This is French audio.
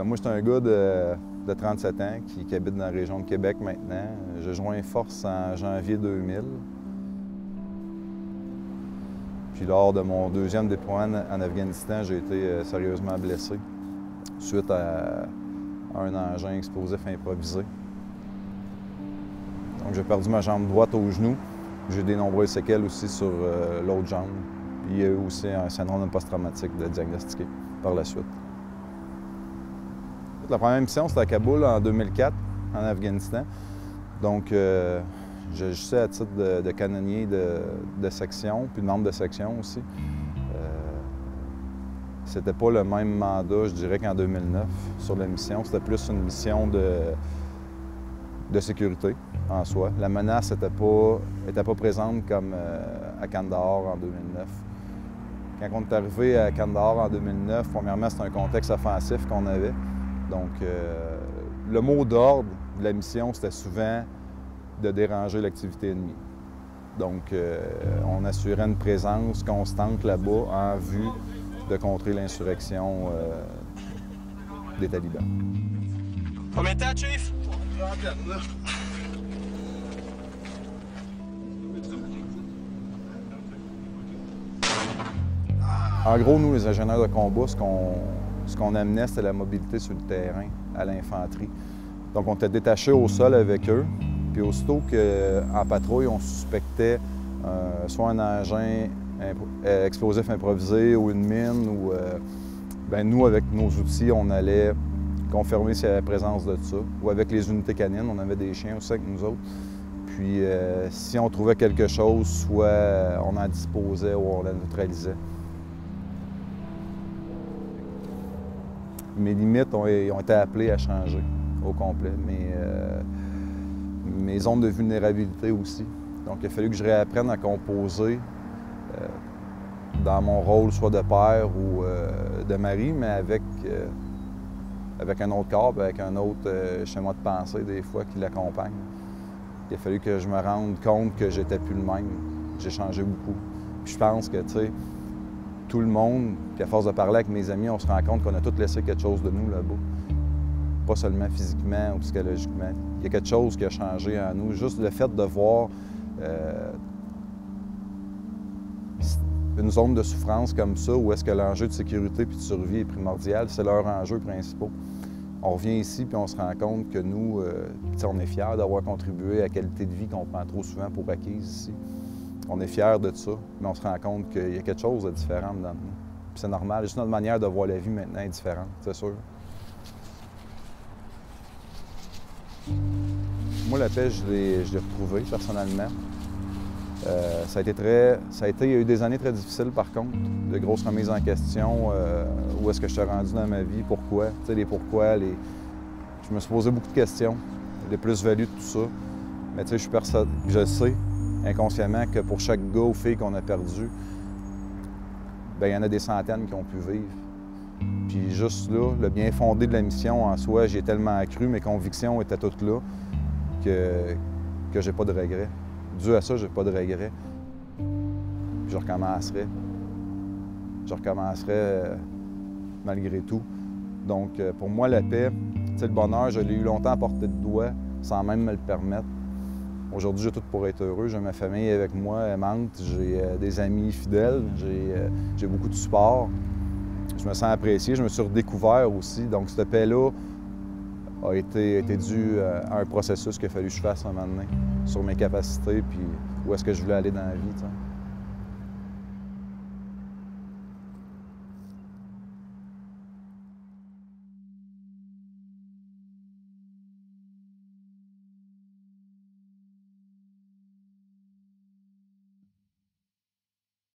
Moi, je suis un gars de 37 ans qui habite dans la région de Québec maintenant. J'ai joint Force en janvier 2000. Puis lors de mon deuxième déploiement en Afghanistan, j'ai été sérieusement blessé suite à un engin explosif improvisé. Donc j'ai perdu ma jambe droite au genou. J'ai des nombreuses séquelles aussi sur l'autre jambe. Puis il y a eu aussi un syndrome post-traumatique de diagnostiqué par la suite. La première mission, c'était à Kaboul en 2004, en Afghanistan. Donc, j'agissais à titre de canonnier de section, puis de membre de section aussi. C'était pas le même mandat, je dirais, qu'en 2009 sur la mission. C'était plus une mission de sécurité en soi. La menace n'était pas présente comme à Kandahar en 2009. Quand on est arrivé à Kandahar en 2009, premièrement, c'était un contexte offensif qu'on avait. Donc, le mot d'ordre de la mission, c'était souvent de déranger l'activité ennemie. Donc, on assurait une présence constante là-bas en vue de contrer l'insurrection des talibans. Combien de temps, Chief? En gros, nous, les ingénieurs de combat, ce qu'on amenait, c'était la mobilité sur le terrain, à l'infanterie. Donc, on était détachés au sol avec eux. Puis aussitôt qu'en patrouille, on suspectait soit un engin explosif improvisé ou une mine, ou nous, avec nos outils, on allait confirmer s'il y avait la présence de ça. Ou avec les unités canines, on avait des chiens aussi avec nous autres. Puis si on trouvait quelque chose, soit on en disposait ou on la neutralisait. Mes limites ont été appelées à changer au complet. Mes zones de vulnérabilité aussi. Donc, il a fallu que je réapprenne à composer dans mon rôle soit de père ou de mari, mais avec un autre corps, avec un autre schéma de pensée, des fois, qui l'accompagne. Il a fallu que je me rende compte que j'étais plus le même. J'ai changé beaucoup. Puis je pense que, tu sais, tout le monde, puis à force de parler avec mes amis, on se rend compte qu'on a tous laissé quelque chose de nous là-bas. Pas seulement physiquement ou psychologiquement. Il y a quelque chose qui a changé en nous. Juste le fait de voir une zone de souffrance comme ça, où est-ce que l'enjeu de sécurité puis de survie est primordial, c'est leur enjeu principal. On revient ici puis on se rend compte que nous, on est fiers d'avoir contribué à la qualité de vie qu'on prend trop souvent pour acquise ici. On est fiers de ça, mais on se rend compte qu'il y a quelque chose de différent dans nous. Puis c'est normal, juste notre manière de voir la vie maintenant est différente, c'est sûr. Moi, la paix, je l'ai retrouvée personnellement. Il y a eu des années très difficiles par contre, de grosses remises en question. Où est-ce que je suis rendu dans ma vie, pourquoi, tu sais, les pourquoi, Je me suis posé beaucoup de questions, les plus-values de tout ça. Mais tu sais, je sais inconsciemment que pour chaque gars ou fille qu'on a perdu, bien, il y en a des centaines qui ont pu vivre. Puis juste là, le bien fondé de la mission en soi, j'y ai tellement accru, mes convictions étaient toutes là, que j'ai pas de regrets. Dû à ça, j'ai pas de regrets. Puis je recommencerai. Je recommencerai malgré tout. Donc, pour moi, la paix, tu sais, le bonheur, je l'ai eu longtemps à portée de doigt, sans même me le permettre. Aujourd'hui, j'ai tout pour être heureux. J'ai ma famille avec moi aimante, j'ai des amis fidèles, j'ai beaucoup de support. Je me sens apprécié, je me suis redécouvert aussi. Donc, cette paix-là a été due à un processus qu'il a fallu que je fasse un moment donné, sur mes capacités, puis où est-ce que je voulais aller dans la vie, t'sais.